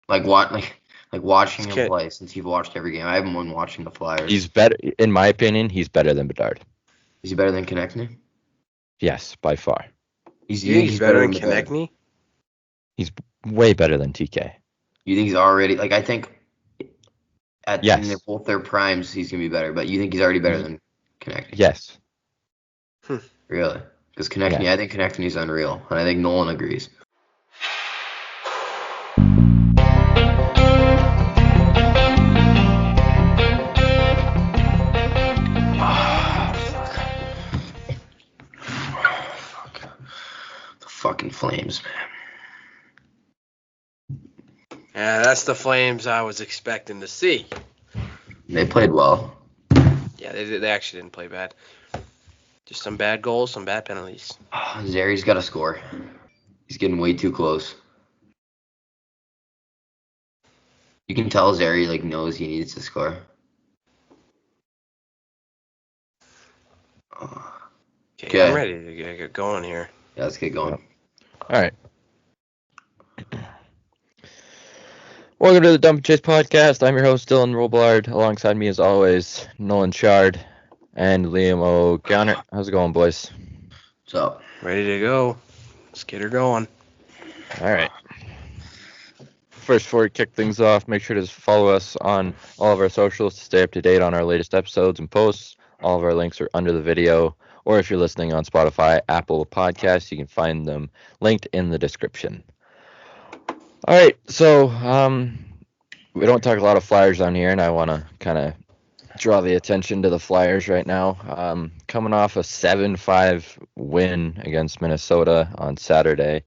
Like what? Like watching him play since you've watched every game. I haven't been watching the Flyers. He's better, in my opinion. He's better than Bedard. Is he better than Konechny? Yes, by far. You think he's better than Konechny? He's way better than TK. You think he's already I think in both their primes he's gonna be better, but you think he's already better than Konechny? Yes. Really? Because Konechny, I think Konechny's unreal, and I think Nolan agrees. Fucking Flames, man. Yeah, that's the Flames I was expecting to see. They played well. Yeah, they actually didn't play bad. Just some bad goals, some bad penalties. Zari's got to score. He's getting way too close. You can tell Zary knows he needs to score. Okay, I'm ready to get going here. Yeah, let's get going. All right. Welcome to the Dump and Chase podcast. I'm your host, Dylan Robillard. Alongside me, as always, Nolan Chard and Liam O'Connor. How's it going, boys? What's up? Ready to go. Let's get her going. All right. First, before we kick things off, make sure to follow us on all of our socials to stay up to date on our latest episodes and posts. All of our links are under the video, or if you're listening on Spotify, Apple Podcasts, you can find them linked in the description. All right, so we don't talk a lot of Flyers on here, and I want to kind of draw the attention to the Flyers right now. Coming off a 7-5 win against Minnesota on Saturday.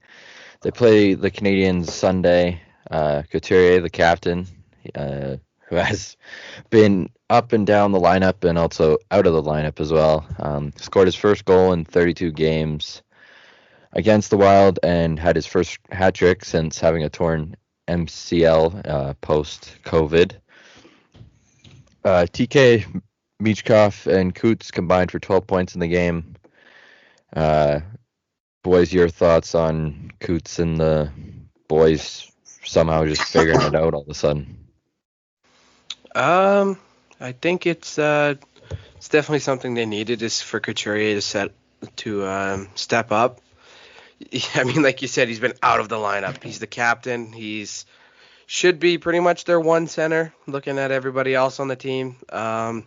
They play the Canadiens Sunday. Gauthier, the captain, who has been up and down the lineup and also out of the lineup as well, scored his first goal in 32 games against the Wild and had his first hat trick since having a torn MCL post-COVID. TK, Michkov, and Coots combined for 12 points in the game. Boys, your thoughts on Coots and the boys somehow just figuring it out all of a sudden? I think it's definitely something they needed is for Couturier to step up. I mean, like you said, he's been out of the lineup. He's the captain. Should be pretty much their one center, looking at everybody else on the team. And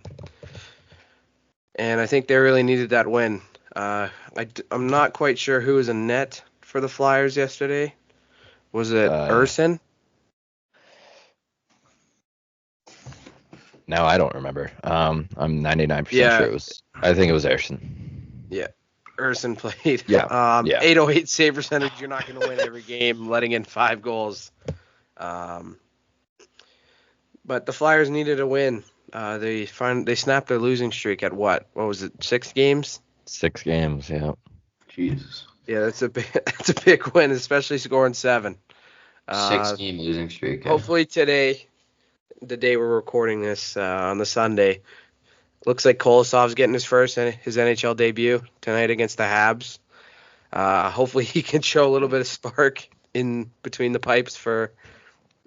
I think they really needed that win. I'm not quite sure who was in net for the Flyers yesterday. Was it Urson? No, I don't remember. I'm 99% sure it was. I think it was Urson. Yeah. Urson played. Yeah. 808 save percentage. You're not going to win every game letting in 5 goals. But the Flyers needed a win. They snapped their losing streak at what? What was it? 6 games? 6 games. Yeah. Jesus. Yeah, that's a big win, especially scoring 7. 6-game losing streak. Hopefully today, the day we're recording this on the Sunday. Looks like Kolosov's getting his NHL debut tonight against the Habs. Hopefully he can show a little bit of spark in between the pipes for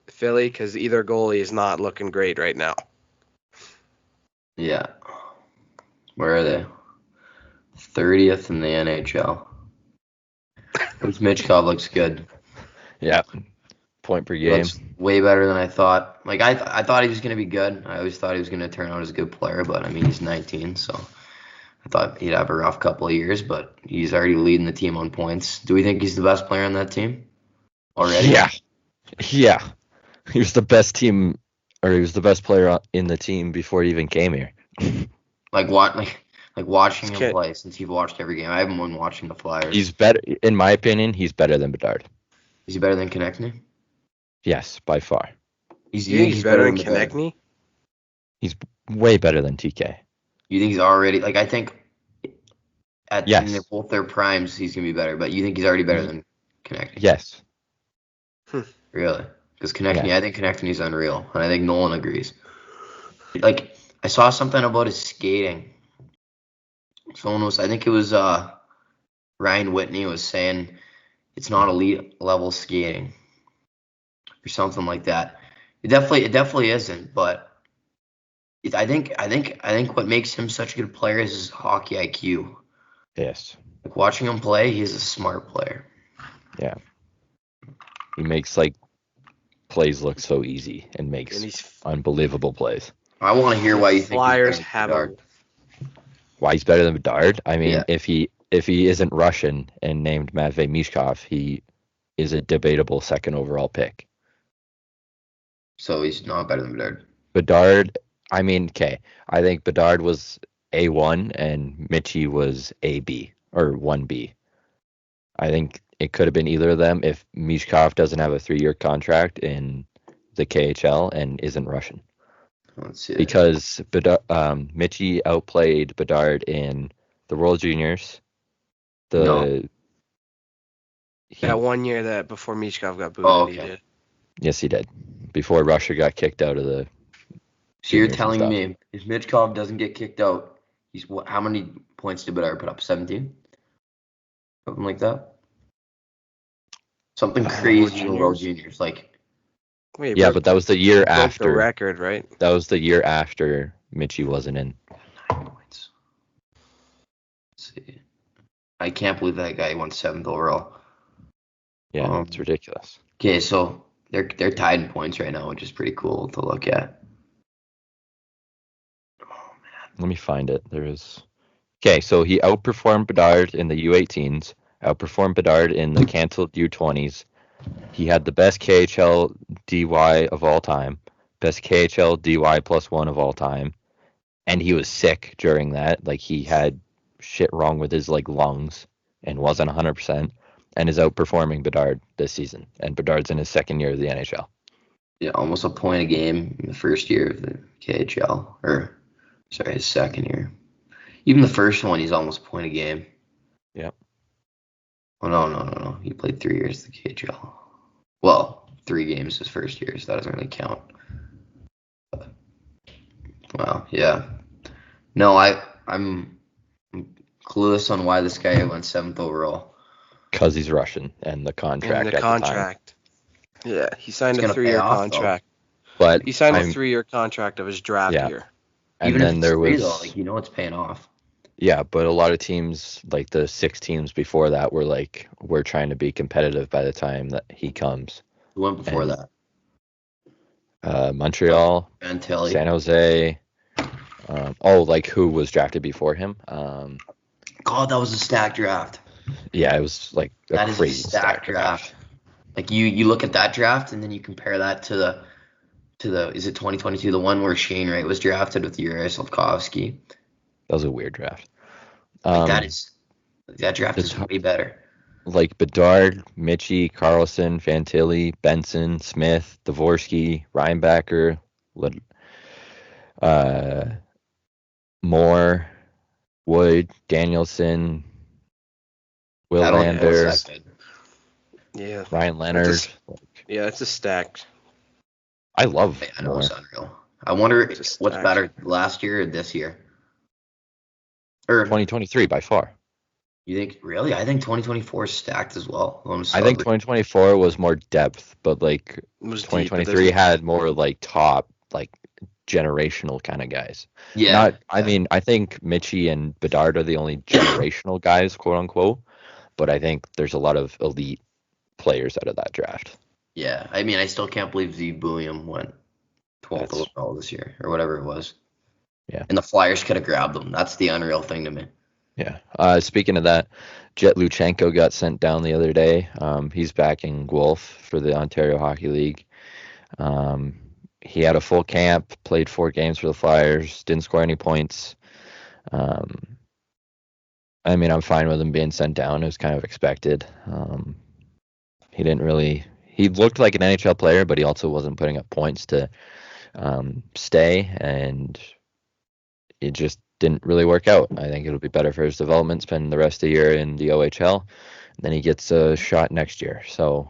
Philly because either goalie is not looking great right now. Yeah. Where are they? 30th in the NHL. Michkov looks good. Yeah. Point per game. Looks way better than I thought. I thought he was going to be good. I always thought he was going to turn out as a good player, but I mean, he's 19, so I thought he'd have a rough couple of years, but he's already leading the team on points. Do we think he's the best player on that team already? Yeah. He was the best team, or he was the best player in the team before he even came here. Watching him play since you've watched every game. I haven't been watching the Flyers. He's better, in my opinion. He's better than Bedard. Is he better than Konechny? Yes, by far. You think he's better than Konechny? He's way better than TK. You think he's already I think in both their primes he's gonna be better, but you think he's already better than Konechny? Yes. Really? Because Konechny, I think Konechny's unreal, and I think Nolan agrees. I saw something about his skating. I think it was Ryan Whitney was saying it's not elite level skating. or something like that. It definitely isn't, but I think what makes him such a good player is his hockey IQ. Yes. Like watching him play, he's a smart player. Yeah. He makes like plays look so easy and makes unbelievable plays. I want to hear why you think Flyers he's have Bedard. Why he's better than Bedard? I mean, Yeah. if he isn't Russian and named Matvei Michkov, he is a debatable second overall pick. So he's not better than Bedard. Bedard, I mean, okay, I think Bedard was A1 and Mitchie was AB or 1B. I think it could have been either of them if Michkov doesn't have a 3-year contract in the KHL and isn't Russian. Let's see. Because Mitchie outplayed Bedard in the World Juniors. No. That 1 year that before Michkov got booted, Oh, okay. he did. Yes, he did. Before Russia got kicked out of the. So you're telling me if Michkov doesn't get kicked out, he's how many points did Bedard put up? 17? Something like that? Something crazy in the World Juniors. Like, Wait, yeah, but that was the year after. The record, right? That was the year after Mitchie wasn't in. 9 points. Let's see. I can't believe that guy won 7th overall. Yeah, it's ridiculous. Okay, so they're tied in points right now, which is pretty cool to look at. Oh man. Let me find it. Okay, so he outperformed Bedard in the U18s, outperformed Bedard in the canceled U20s. He had the best KHL DY of all time, best KHL DY +1 of all time, and he was sick during that. Like he had shit wrong with his like lungs and wasn't 100%, and is outperforming Bedard this season. And Bedard's in his second year of the NHL. Yeah, almost a point a game in the first year of the KHL, or sorry, his second year. Even the first one, he's almost a point a game. Yeah. Oh no. He played 3 years of the KHL. Well, 3 games his first year, so that doesn't really count. But, wow, yeah. No, I'm clueless on why this guy went 7th overall. Because he's Russian and the contract. And the contract. Yeah, he signed a 3-year contract. But he signed a 3-year contract of his draft year. And even then if there was, like it's paying off. Yeah, but a lot of teams, like the 6 teams before that, were like, we're trying to be competitive by the time that he comes. Who went before that? Montreal, Fantilli. San Jose. Like who was drafted before him? God, that was a stacked draft. Yeah, it was like that crazy is a stacked draft. Like you look at that draft and then you compare that to the is it 2022, the one where Shane Wright was drafted with Yuri Slafkovsky. That was a weird draft. That draft is way better. Like Bedard, Mitchie, Carlson, Fantilli, Benson, Smith, Dvorsky, Reinbacher, Moore, Wood, Danielson, Willander, Ryan Leonard. It's a stacked. I know Moore. It's unreal. I wonder what's better, last year or this year? Or 2023 by far. You think really? I think 2024 is stacked as well. I think 2024 was more depth, but like 2023 had more like top, like generational kind of guys. Yeah. I mean, I think Mitchie and Bedard are the only generational guys, quote unquote. But I think there's a lot of elite players out of that draft. Yeah, I mean, I still can't believe Z William went 12th overall this year, or whatever it was. Yeah. And the Flyers could have grabbed him. That's the unreal thing to me. Yeah. Speaking of that, Jet Luchenko got sent down the other day. He's back in Guelph for the Ontario Hockey League. He had a full camp, played 4 games for the Flyers, didn't score any points. I mean, I'm fine with him being sent down. It was kind of expected. He looked like an NHL player, but he also wasn't putting up points to stay, and it just didn't really work out. I think it'll be better for his development, spend the rest of the year in the OHL, and then he gets a shot next year. So,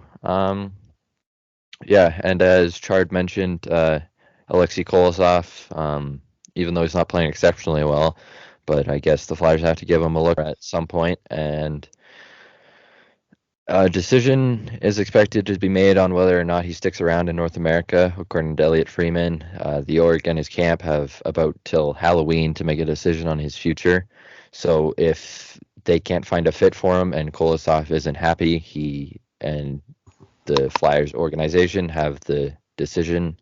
yeah, and as Chard mentioned, Aleksei Kolosov, even though he's not playing exceptionally well, but I guess the Flyers have to give him a look at some point, and A decision is expected to be made on whether or not he sticks around in North America. According to Elliot Freeman, the Org and his camp have about till Halloween to make a decision on his future. So if they can't find a fit for him and Kolosov isn't happy, he and the Flyers organization have the decision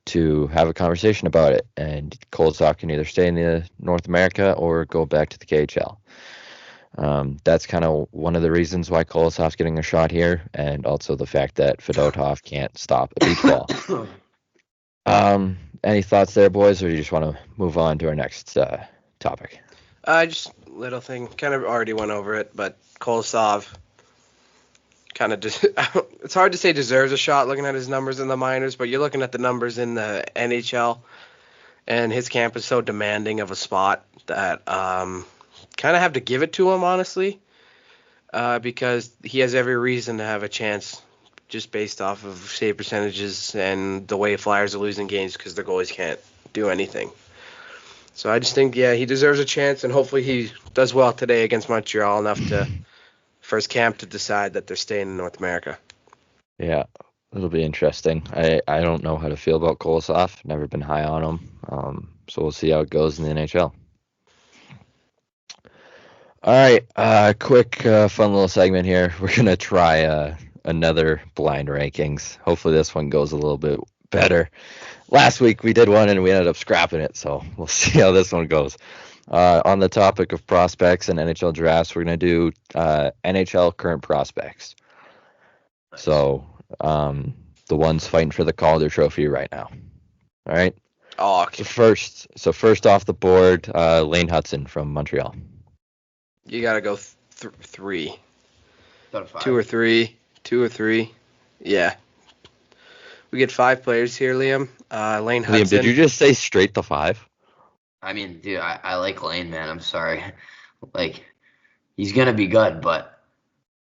to have a conversation about it. And Kolosov can either stay in the North America or go back to the KHL. That's kind of one of the reasons why Kolosov's getting a shot here, and also the fact that Fedotov can't stop a beach ball. Any thoughts there, boys, or do you just want to move on to our next topic? Just little thing. Kind of already went over it, but Kolosov kind of it's hard to say deserves a shot looking at his numbers in the minors, but you're looking at the numbers in the NHL, and his camp is so demanding of a spot that kind of have to give it to him, honestly, because he has every reason to have a chance just based off of save percentages and the way Flyers are losing games because their goalies can't do anything. So I just think, he deserves a chance, and hopefully he does well today against Montreal enough for his camp to decide that they're staying in North America. Yeah, it'll be interesting. I don't know how to feel about Kolosov. Never been high on him. So we'll see how it goes in the NHL. All right, quick, fun little segment here. We're going to try another blind rankings. Hopefully this one goes a little bit better. Last week we did one and we ended up scrapping it, so we'll see how this one goes. On the topic of prospects and NHL drafts, we're going to do NHL current prospects. Nice. So the ones fighting for the Calder Trophy right now. All right? Oh, okay. So first off the board, Lane Hutson from Montreal. You got to go 3. Two or three. Yeah. We get 5 players here, Liam. Lane Hutson. Liam, did you just say straight to 5? I mean, dude, I like Lane, man. I'm sorry. Like, he's going to be good, but...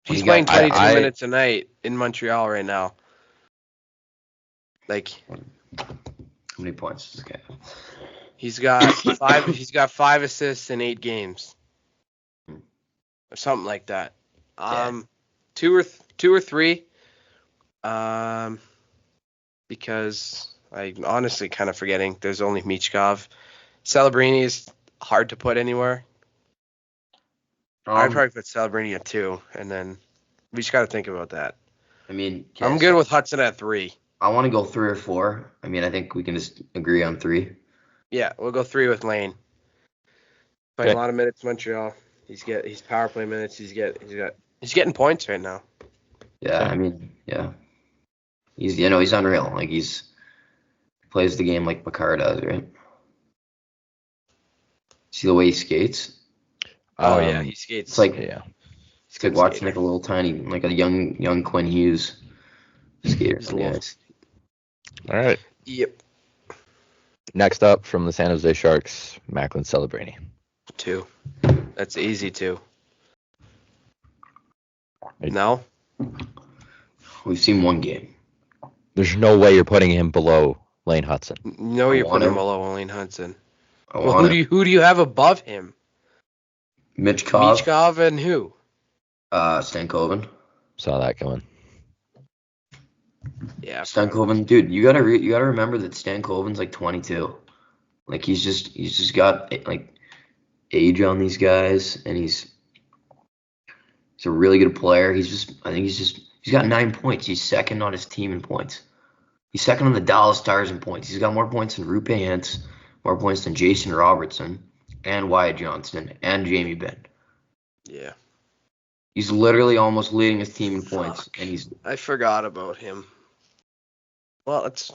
He's playing 22 minutes a night in Montreal right now. Like... How many points does this guy have? He's got 5 assists in 8 games. Or something like that. Yeah. 2 or 3. Because I'm honestly kind of forgetting there's only Michkov. Celebrini is hard to put anywhere. I'd probably put Celebrini at 2, and then we just got to think about that. I mean, I'm good with Hutson at 3. I want to go 3 or 4. I mean, I think we can just agree on 3. Yeah, we'll go 3 with Lane. Playing a lot of minutes in Montreal. He's power play minutes. He's getting points right now. Yeah, I mean, yeah. He's unreal. Like he plays the game like Bedard does, right? See the way he skates? Oh yeah, he skates. It's like it's like watching like a little tiny, like a young Quinn Hughes skater on the ice. All right. Yep. Next up from the San Jose Sharks, Macklin Celebrini. 2. That's easy 2. No? We've seen 1 game. There's no way you're putting him below Lane Hutson. No, you're putting him below Lane Hutson. Well, who do you have above him? Michkov and who? Stankoven. Saw that coming. Yeah. Stankoven, dude, you gotta remember that Stankoven's like 22. Like he's just got like age on these guys, and he's a really good player. He's got 9 points. He's second on his team in points. He's second on the Dallas Stars in points. He's got more points than Rupe Hintz, more points than Jason Robertson, and Wyatt Johnston, and Jamie Benn. Yeah. He's literally almost leading his team in points, and I forgot about him. Well, it's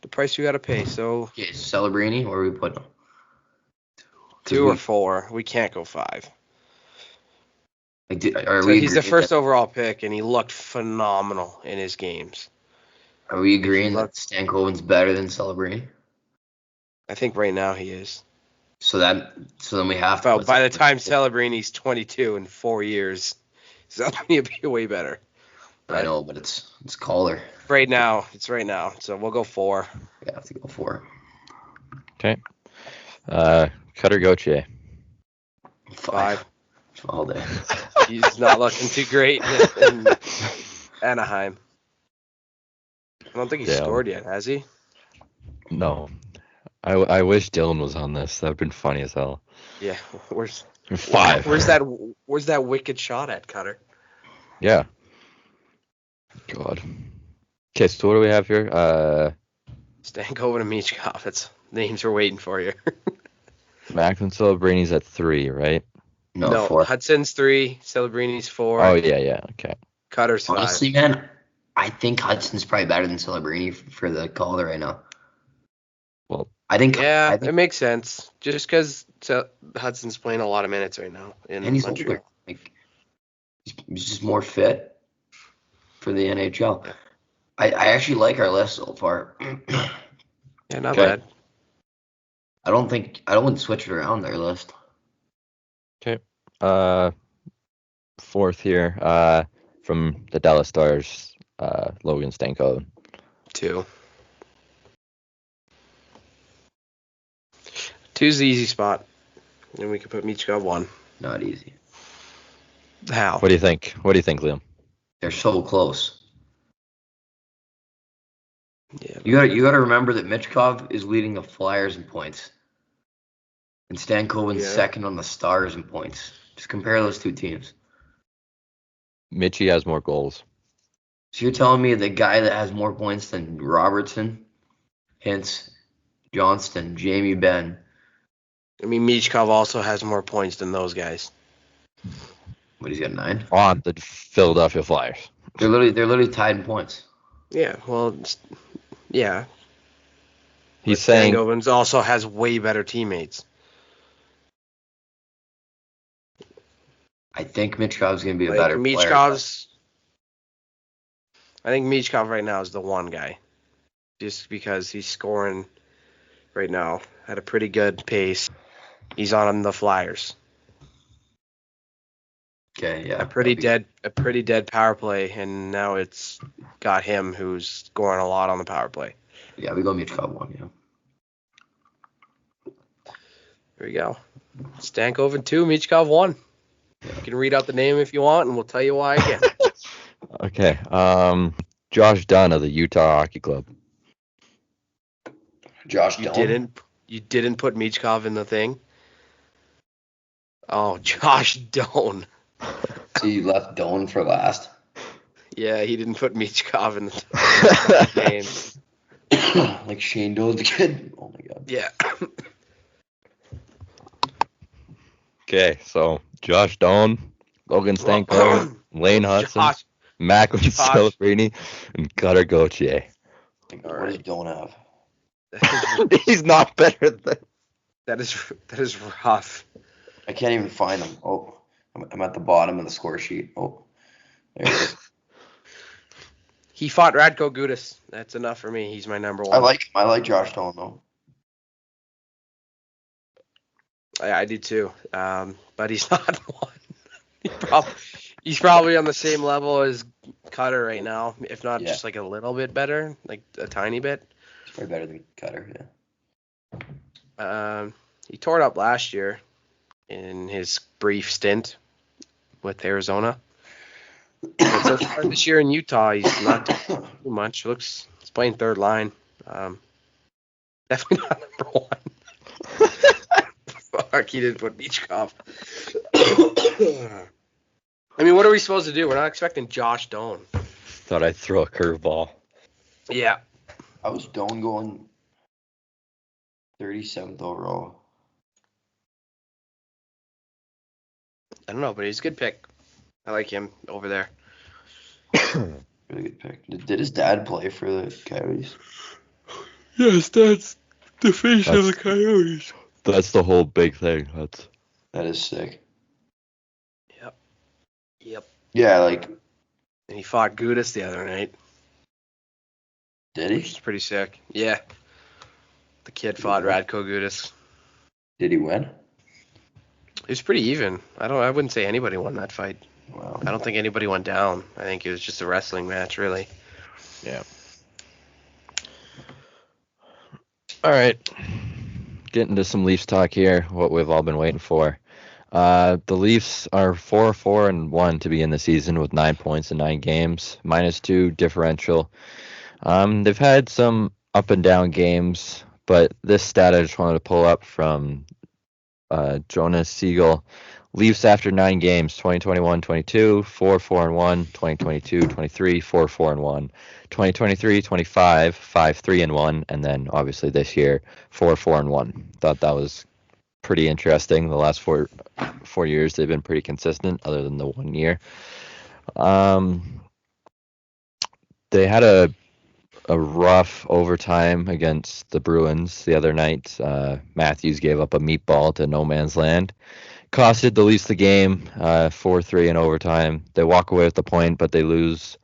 the price you got to pay. So. Okay, Celebrini, where are we putting him? 2 or 4. We can't go 5. Like, he's the first overall pick, and he looked phenomenal in his games. Are we agreeing that Stankoven's better than Celebrini? I think right now he is. So then we have to. By the time Celebrini's 22 in 4 years, Celebrini will be way better. I know, but it's Calder. Right now, so we'll go 4. We have to go 4. Okay. Cutter Gauthier. 5. all day. He's not looking too great in Anaheim. I don't think he's scored yet, has he? No. I wish Dylan was on this. That would have been funny as hell. Yeah. Where's 5. Where's that wicked shot at, Cutter? Yeah. God. Okay, so what do we have here? Stankoven and Michkov. That's names we're waiting for you. Macklin, Celebrini's at 3, right? No, 4. Hutson's 3, Celebrini's 4. Oh, yeah, okay. Cutter's 5. Honestly, man, I think Hudson's probably better than Celebrini for the Calder right now. Well, I think it makes sense. Just because Hudson's playing a lot of minutes right now in and he's Montreal. older. Like, he's just more fit for the NHL. Yeah. I actually like our list so far. Yeah, not bad. I wouldn't switch it around their list. Okay. 4th here, from the Dallas Stars, Logan Stankoven. 2. 2's the easy spot. And we could put Michkov 1. Not easy. How? What do you think? What do you think, Liam? They're so close. Yeah. You gotta remember that Michkov is leading the Flyers in points. And Stankoven's second on the Stars in points. Just compare those two teams. Mitchie has more goals. So you're telling me the guy that has more points than Robertson, Hintz, Johnston, Jamie Benn. I mean, Michkov also has more points than those guys. What, he's got 9? On the Philadelphia Flyers. They're literally tied in points. Yeah, well, yeah. He's saying Stankoven also has way better teammates. I think Michkov's going to be a better player. I think Michkov right now is the one guy. Just because he's scoring right now at a pretty good pace. He's on the Flyers. Okay, yeah. A pretty dead power play, and now it's got him who's scoring a lot on the power play. Yeah, we go Michkov 1, yeah. There we go. Stankoven 2, Michkov 1. You can read out the name if you want, and we'll tell you why again. Okay. Josh Dunn of the Utah Hockey Club. Josh Doan. You didn't put Michkov in the thing? Oh, Josh Doan. So you left Doan for last? Yeah, he didn't put Michkov in the game. Like Shane Doan's the kid? Oh, my God. Yeah. Okay, so Josh Doan, Logan Stankoven, Lane Hutson, Macklin Celebrini, and Cutter Gauthier. What does Doan have? He's not better than. That is rough. I can't even find him. Oh, I'm at the bottom of the score sheet. Oh, there it is. He fought Radko Gudas. That's enough for me. He's my number 1. I like Josh Doan though. I do too. But he's not one. He's probably on the same level as Cutter right now, if not just like a little bit better, like a tiny bit. He's probably better than Cutter, yeah. He tore it up last year in his brief stint with Arizona. But so far this year in Utah, he's not doing too much. He's playing third line. Definitely not number 1. Fuck, he didn't put Michkov. I mean, what are we supposed to do? We're not expecting Josh Doan. Thought I'd throw a curveball. Yeah. How was Doan going 37th overall? I don't know, but he's a good pick. I like him over there. Really good pick. Did his dad play for the Coyotes? Yes, that's the face of the Coyotes. That's the whole big thing. That is sick. Yep. Yeah, like. And he fought Gudas the other night. Did he? Which is pretty sick. Yeah. The kid fought Radko Gudas. Did he win? It was pretty even. I wouldn't say anybody won that fight. Wow. I don't think anybody went down. I think it was just a wrestling match, really. Yeah. All right. Getting to some Leafs talk here, what we've all been waiting for. The Leafs are 4-4-1 to begin the season with 9 points in 9 games, -2 differential. They've had some up and down games, but this stat I just wanted to pull up from Jonas Siegel. Leafs after 9 games, 2021-22, 4-4-1, 2022-23, 4-4-1, 2023-25, 5-3-1, and then obviously this year, 4-4-1. Thought that was pretty interesting. The last four years they've been pretty consistent, other than the 1 year. They had a rough overtime against the Bruins the other night. Matthews gave up a meatball to no man's land. Costed the Leafs the game, 4-3 in overtime. They walk away with the point, but they lose.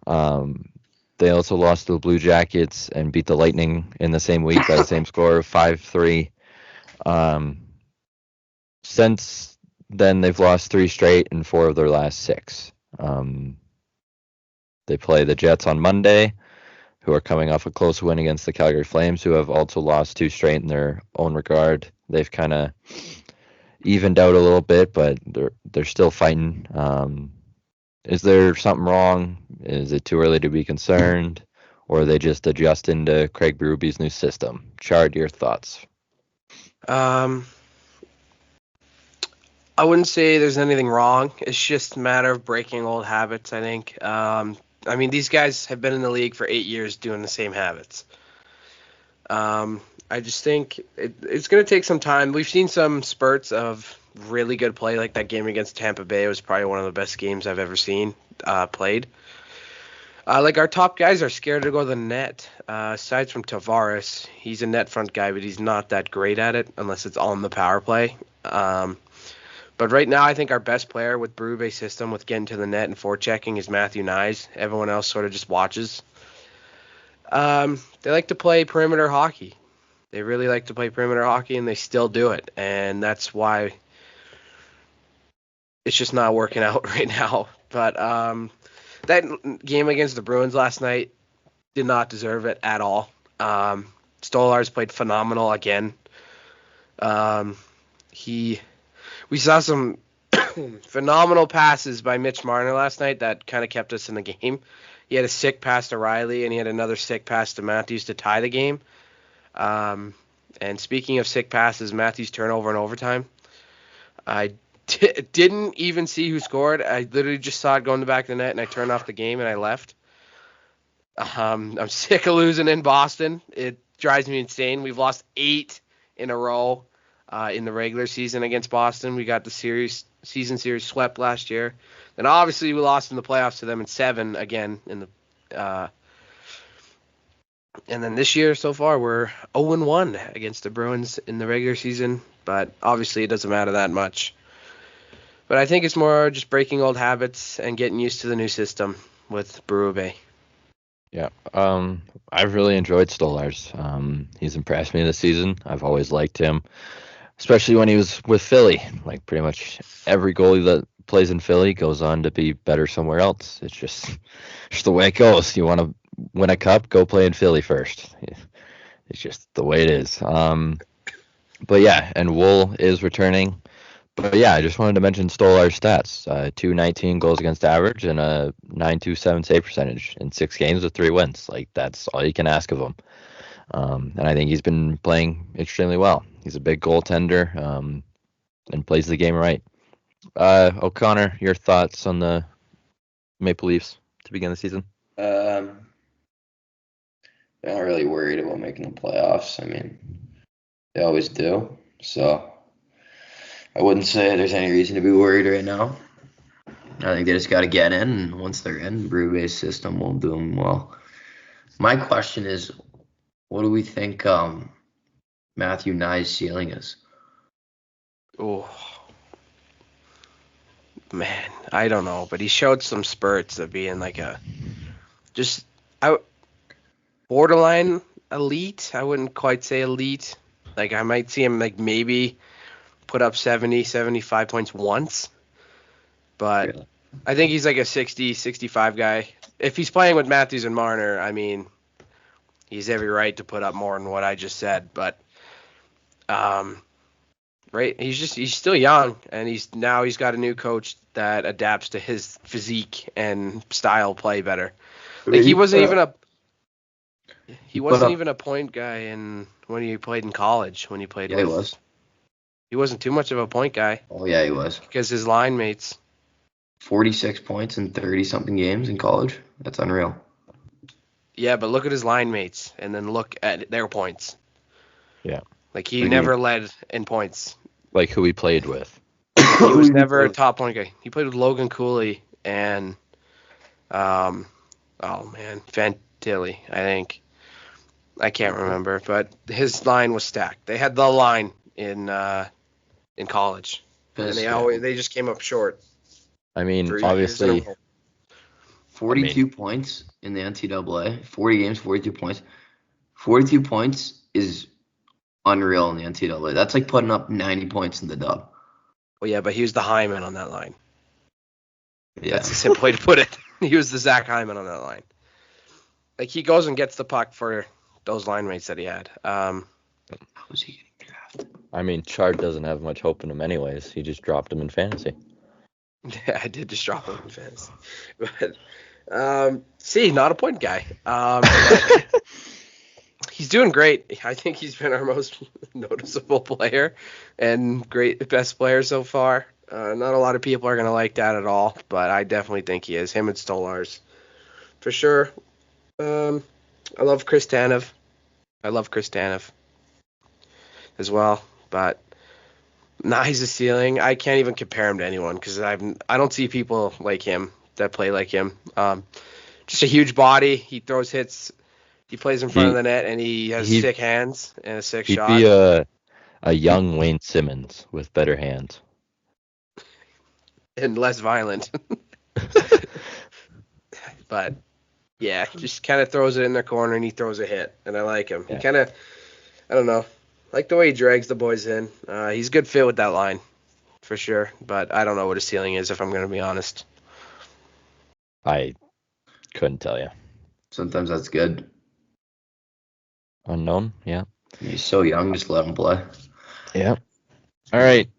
They also lost to the Blue Jackets and beat the Lightning in the same week by the same score of 5-3. Since then, they've lost 3 straight and 4 of their last 6. They play the Jets on Monday, who are coming off a close win against the Calgary Flames, who have also lost 2 straight in their own regard. They've kind of evened out a little bit, but they're still fighting. Is there something wrong? Is it too early to be concerned? Or are they just adjusting to Craig Berube's new system? Chard, your thoughts? I wouldn't say there's anything wrong. It's just a matter of breaking old habits, I think. I mean, these guys have been in the league for 8 years doing the same habits. I just think it's going to take some time. We've seen some spurts of really good play, like that game against Tampa Bay was probably one of the best games I've ever seen played. Like, our top guys are scared to go to the net. Aside from Tavares, he's a net front guy, but he's not that great at it unless it's on the power play. But right now, I think our best player with Berube's system with getting to the net and forechecking is Matthew Nyes. Everyone else sort of just watches. They like to play perimeter hockey. They really like to play perimeter hockey, and they still do it. And that's why it's just not working out right now. But that game against the Bruins last night did not deserve it at all. Stolarz played phenomenal again. We saw some phenomenal passes by Mitch Marner last night that kind of kept us in the game. He had a sick pass to Riley, and he had another sick pass to Matthews to tie the game. And speaking of sick passes, Matthews' turnover in overtime. I didn't even see who scored. I literally just saw it go in the back of the net, and I turned off the game, and I left. I'm sick of losing in Boston. It drives me insane. We've lost 8 in a row in the regular season against Boston. We got the season series swept last year. And obviously we lost in the playoffs to them in 7 again in the and then this year so far we're 0-1 against the Bruins in the regular season, but obviously it doesn't matter that much. But I think it's more just breaking old habits and getting used to the new system with Berube. Yeah, I've really enjoyed Stolarz. He's impressed me this season. I've always liked him, especially when he was with Philly. Like, pretty much every goalie that plays in Philly goes on to be better somewhere else. It's just the way it goes. You want to win a cup, go play in Philly first. It's just the way it is. But yeah, and Wool is returning. But yeah, I just wanted to mention Stolar's stats. 219 goals against average and a 927 save percentage in 6 games with 3 wins. Like, that's all you can ask of him. And I think he's been playing extremely well. He's a big goaltender and plays the game right. O'Connor, your thoughts on the Maple Leafs to begin the season? I'm not really worried about making the playoffs. I mean, they always do. So I wouldn't say there's any reason to be worried right now. I think they just got to get in, and once they're in, Berube's system will do them well. My question is, what do we think Matthew Nye's ceiling is? Oh, man, I don't know, but he showed some spurts of being like borderline elite. I wouldn't quite say elite. Like, I might see him like maybe put up 70, 75 points once, but really? I think he's like a 60, 65 guy. If he's playing with Matthews and Marner, I mean, he's every right to put up more than what I just said, but right? He's still young, and he's got a new coach that adapts to his physique and style of play better. Like he wasn't even a point guy when he played in college. When he played Yeah, he was. He wasn't too much of a point guy. Oh yeah, he was. Because his line mates. 46 points in 30-something games in college. That's unreal. Yeah, but look at his line mates, and then look at their points. Yeah. Like he never led in points. Like who he played with. He was never a top point guy. He played with Logan Cooley and Fantilli, I think. I can't remember, but his line was stacked. They had the line in college, and they just came up short. I mean, obviously, 42 points in the NCAA, 40 games, 42 points. 42 points is unreal in the NCAA. That's like putting up 90 points in the dub. Well, yeah, but he was the Hyman on that line. Yeah. That's the simple way to put it. He was the Zach Hyman on that line. Like, he goes and gets the puck for those line mates that he had. How was he getting drafted? I mean, Chard doesn't have much hope in him anyways. He just dropped him in fantasy. Yeah, I did just drop him in fantasy. But, not a point guy. He's doing great. I think he's been our most noticeable player and best player so far. Not a lot of people are going to like that at all, but I definitely think he is. Him and Stolars. For sure. I love Chris Tanev. As well, but he's a ceiling. I can't even compare him to anyone because I don't see people like him that play like him. Just a huge body. He throws hits. He plays in front of the net, and he has sick hands and a sick shot. He'd be a young Wayne Simmons with better hands. And less violent. But, yeah, he just kind of throws it in their corner, and he throws a hit, and I like him. Yeah. He kind of, I don't know, like the way he drags the boys in. He's a good fit with that line, for sure, but I don't know what his ceiling is, if I'm going to be honest. I couldn't tell you. Sometimes that's good. Unknown, yeah. He's so young, just let him play. Yeah. All right.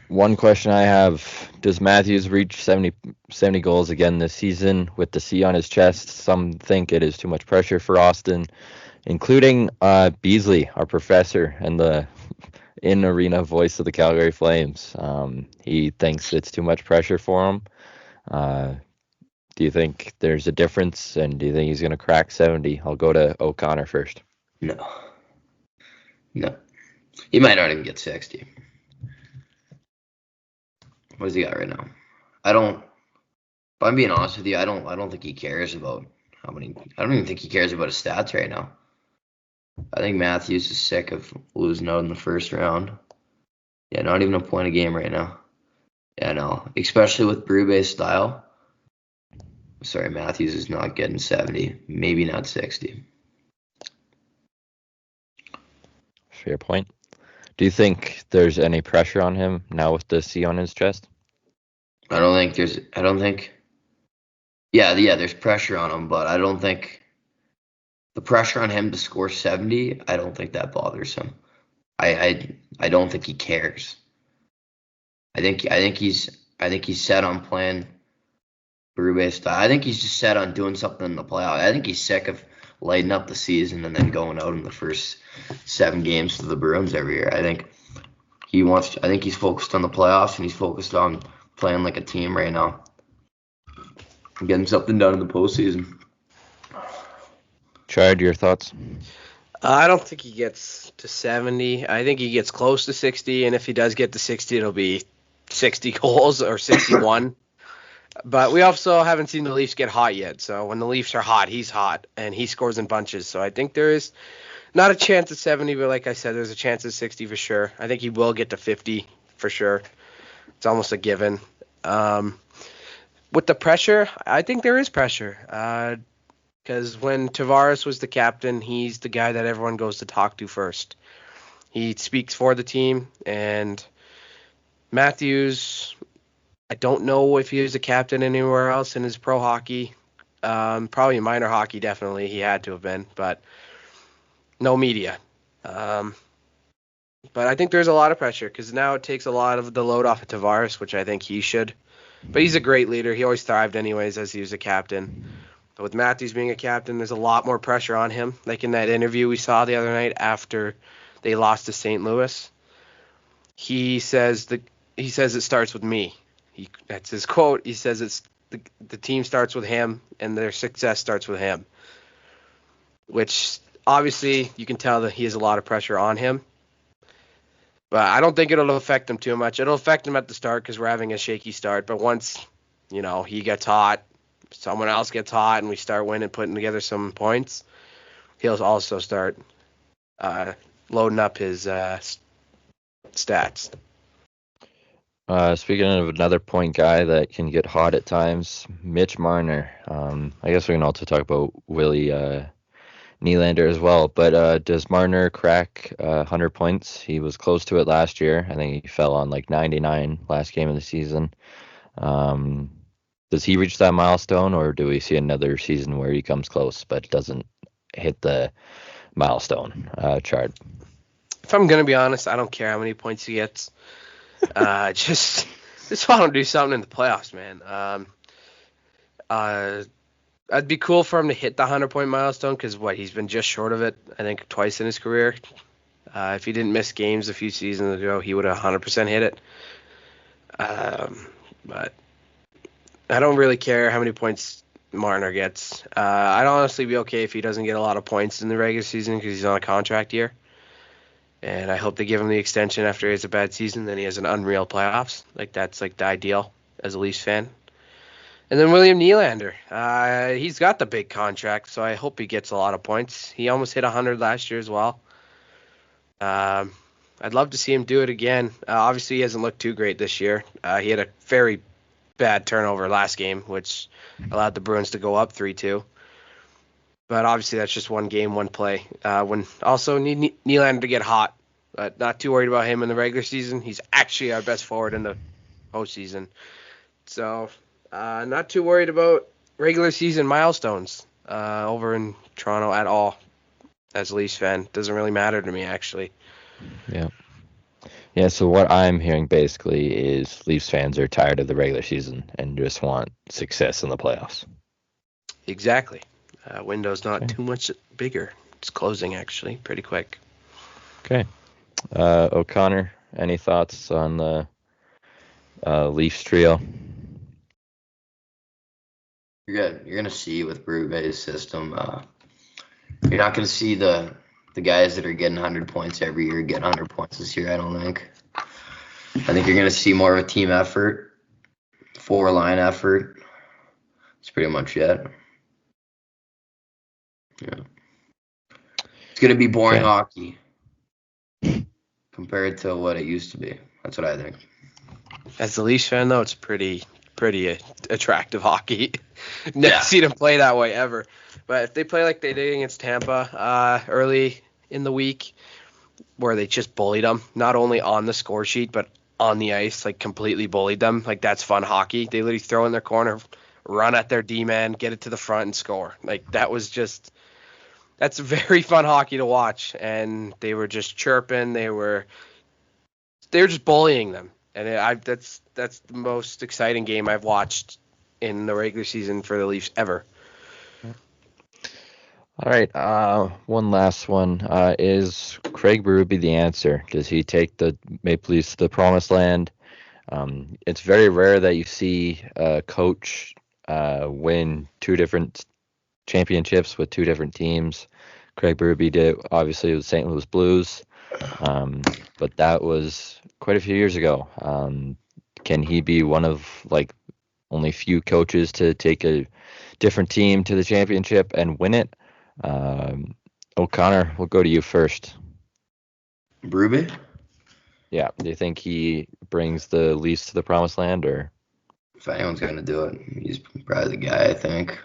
One question I have. Does Matthews reach 70 goals again this season with the C on his chest? Some think it is too much pressure for Auston, including Beasley, our professor, and the in-arena voice of the Calgary Flames. He thinks it's too much pressure for him. Do you think there's a difference, and do you think he's going to crack 70? I'll go to O'Connor first. No. He might not even get 60. What does he got right now? If I'm being honest with you, I don't think he cares about how many. I don't even think he cares about his stats right now. I think Matthews is sick of losing out in the first round. Yeah, not even a point a game right now. Yeah, no. Especially with Berube's style. Sorry, Matthews is not getting 70. Maybe not 60. Fair point. Do you think there's any pressure on him now with the C on his chest? Yeah, there's pressure on him, but I don't think the pressure on him to score 70, I don't think that bothers him. I don't think he cares. I think he's set on playing Berube style. I think he's just set on doing something in the playoffs. I think he's sick of lighting up the season and then going out in the first 7 games to the Bruins every year. I think he's focused on the playoffs and he's focused on playing like a team right now. Getting something done in the postseason. Chard, your thoughts? I don't think he gets to 70. I think he gets close to 60, and if he does get to 60, it'll be 60 goals or 61. But we also haven't seen the Leafs get hot yet. So when the Leafs are hot, he's hot, and he scores in bunches. So I think there is not a chance at 70, but like I said, there's a chance at 60 for sure. I think he will get to 50 for sure. It's almost a given. With the pressure, I think there is pressure. Because when Tavares was the captain, he's the guy that everyone goes to talk to first. He speaks for the team, and Matthews, I don't know if he was a captain anywhere else in his pro hockey. Probably minor hockey, definitely. He had to have been, but no media. But I think there's a lot of pressure because now it takes a lot of the load off of Tavares, which I think he should. But he's a great leader. He always thrived anyways as he was a captain. But with Matthews being a captain, there's a lot more pressure on him. Like in that interview we saw the other night after they lost to St. Louis, he says it starts with me. That's his quote. He says it's the team starts with him and their success starts with him. Which obviously you can tell that he has a lot of pressure on him. But I don't think it'll affect him too much. It'll affect him at the start because we're having a shaky start. But once, he gets hot, someone else gets hot, and we start winning, putting together some points, he'll also start loading up his stats. Speaking of another point guy that can get hot at times, Mitch Marner. I guess we can also talk about Willie Nylander as well. But does Marner crack 100 points? He was close to it last year. I think he fell on like 99 last game of the season. Does he reach that milestone, or do we see another season where he comes close but doesn't hit the milestone? Chard. If I'm going to be honest, I don't care how many points he gets. Just want him to do something in the playoffs, man. I'd be cool for him to hit the 100-point milestone because he's been just short of it, I think, twice in his career. If he didn't miss games a few seasons ago, he would have 100% hit it. But I don't really care how many points Marner gets. I'd honestly be okay if he doesn't get a lot of points in the regular season because he's on a contract year. And I hope they give him the extension after he has a bad season. Then he has an unreal playoffs. That's the ideal as a Leafs fan. And then William Nylander. He's got the big contract, so I hope he gets a lot of points. He almost hit 100 last year as well. I'd love to see him do it again. Obviously, he hasn't looked too great this year. He had a very bad turnover last game, which allowed the Bruins to go up 3-2. But obviously, that's just one game, one play. Also need Nylander to get hot. But not too worried about him in the regular season. He's actually our best forward in the postseason. So not too worried about regular season milestones over in Toronto at all. As a Leafs fan, doesn't really matter to me actually. Yeah. So what I'm hearing basically is Leafs fans are tired of the regular season and just want success in the playoffs. Exactly. Window's not too much bigger. It's closing actually pretty quick. Okay. O'Connor, any thoughts on the Leafs trio? You're going to see with Berube's system, you're not going to see the guys that are getting 100 points every year get 100 points this year, I don't think. I think you're going to see more of a team effort, 4-line effort. That's pretty much it. Yeah. It's going to be boring hockey compared to what it used to be. That's what I think. As a Leafs fan, though, it's pretty attractive hockey. Never seen them play that way ever. But if they play like they did against Tampa early in the week, where they just bullied them, not only on the score sheet, but on the ice, completely bullied them, that's fun hockey. They literally throw in their corner, run at their D-man, get it to the front, and score. That's very fun hockey to watch, and they were just chirping. They were just bullying them, and that's the most exciting game I've watched in the regular season for the Leafs ever. All right, one last one. Is Craig Berube the answer? Does he take the Maple Leafs to the promised land? It's very rare that you see a coach win two different championships with two different teams. Craig Berube did, obviously, with St. Louis Blues, but that was quite a few years ago. Can he be one of only few coaches to take a different team to the championship and win it? O'Connor, we'll go to you first. Berube? Yeah. Do you think he brings the Leafs to the promised land, or? If anyone's going to do it, he's probably the guy, I think.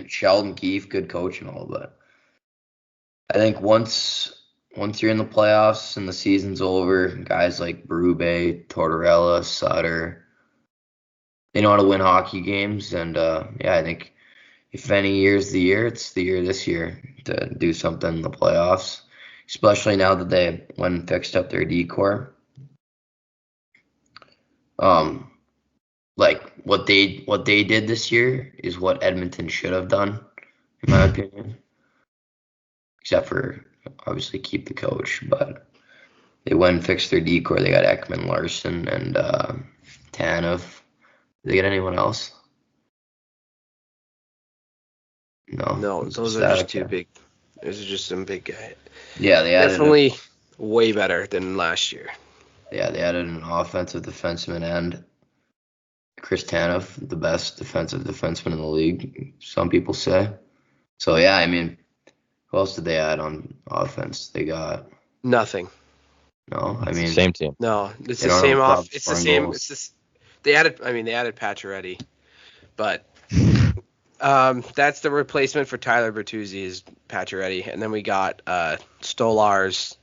Sheldon Keefe, good coach and all, but I think once you're in the playoffs and the season's over, guys like Berube, Tortorella, Sutter, they know how to win hockey games, and I think if any year's the year, it's the year this year to do something in the playoffs, especially now that they went and fixed up their decor. Like what they did this year is what Edmonton should have done, in my opinion. Except for obviously keep the coach, but they went and fixed their decor. They got Ekman Larson and Tanev. Did they get anyone else? No, those are just too big. Those are just some big guys. Yeah, they added definitely way better than last year. Yeah, they added an offensive defenseman and Chris Tanev, the best defensive defenseman in the league, some people say. So yeah, I mean, who else did they add on offense? They got nothing. No, I mean same team. No, it's the same off. It's the same. It's this. They added Pacioretty, but that's the replacement for Tyler Bertuzzi is Pacioretty, and then we got Stolars,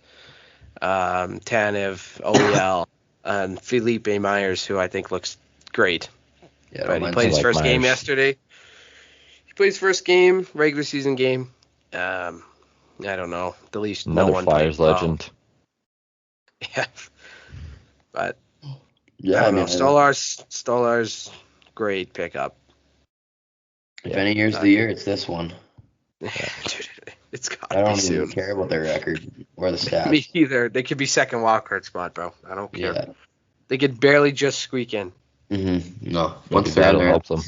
Tanev, OEL, and Felipe Myers, who I think looks great. Yeah, but he played his first game yesterday. He played his first game, regular season game. I don't know. The least another no one Flyers legend. Yeah, but yeah, I don't know. Stolars, great pickup. If any year's the year, it's this one. Dude, it's gotta I be don't soon. even care about their record or the stats. Me either. They could be second wildcard spot, bro. I don't care. Yeah. They could barely just squeak in. No, once that'll help them.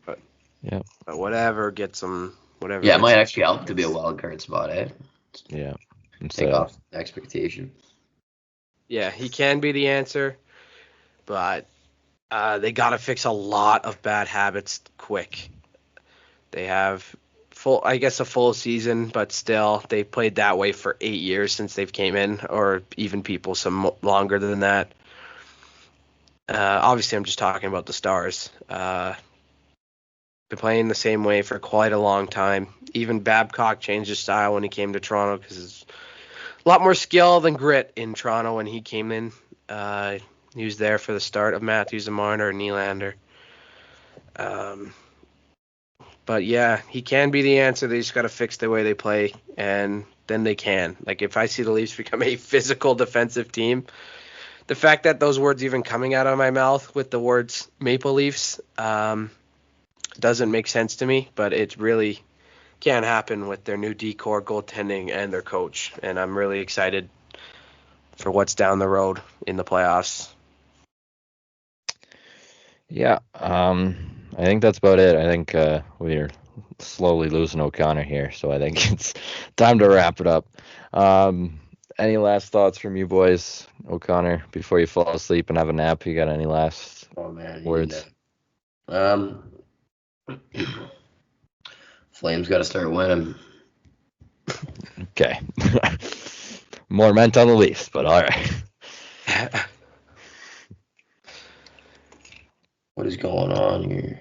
But yeah. But whatever gets them. Whatever. Yeah, it might actually help to be a wild card spot, eh? Yeah. Take off the expectation. Yeah, he can be the answer, but they got to fix a lot of bad habits quick. They have a full season, but still, they played that way for 8 years since they've came in, or even people some longer than that. Obviously, I'm just talking about the Stars. Been playing the same way for quite a long time. Even Babcock changed his style when he came to Toronto because it's a lot more skill than grit in Toronto when he came in. He was there for the start of Matthews and Marner and Nylander. But yeah, he can be the answer. They just got to fix the way they play, and then they can. Like, if I see the Leafs become a physical defensive team, the fact that those words even coming out of my mouth with the words Maple Leafs doesn't make sense to me, but it really can happen with their new decor, goaltending, and their coach. And I'm really excited for what's down the road in the playoffs. Yeah, I think that's about it. I think we're slowly losing O'Connor here, so I think it's time to wrap it up. Any last thoughts from you boys, O'Connor, before you fall asleep and have a nap? You got any last words? Flames got to start winning. Okay. More meant on the Leafs, but all right. What is going on here?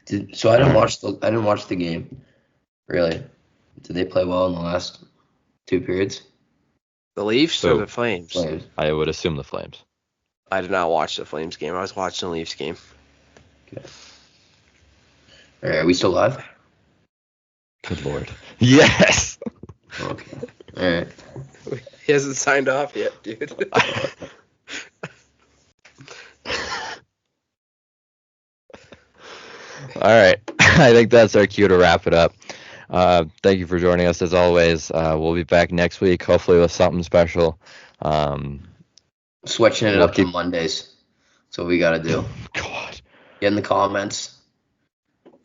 I didn't watch the game. Really? Did they play well in the last 2 periods? The Leafs or the Flames? Flames. I would assume the Flames. I did not watch the Flames game. I was watching the Leafs game. Okay. All right, are we still live? Good Lord. Yes. Okay. All right. He hasn't signed off yet, dude. All right. I think that's our cue to wrap it up. Thank you for joining us as always. We'll be back next week, hopefully with something special. Switching it up to Mondays. That's what we got to do. God. Get in the comments.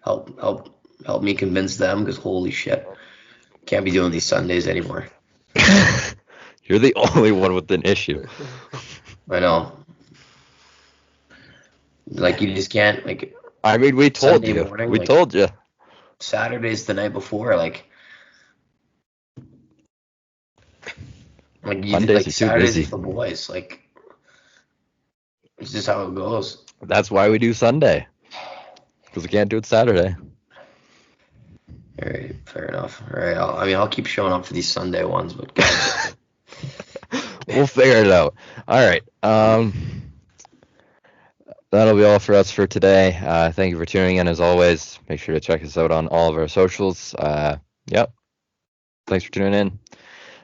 Help me convince them, because holy shit. Can't be doing these Sundays anymore. You're the only one with an issue. I know. Like, you just can't, like... I mean, we told Sunday you. morning, we like, told you. Saturday's the night before, like you Mondays did, like are too Saturdays busy. with the boys. Like, it's just how it goes. That's why we do Sunday. Because we can't do it Saturday. All right, fair enough. All right, I'll keep showing up for these Sunday ones, but we'll figure it out. All right. that'll be all for us for today. Thank you for tuning in as always. Make sure to check us out on all of our socials. Yep. Thanks for tuning in.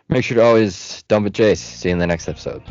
Make sure to always dump and chase. See you in the next episode.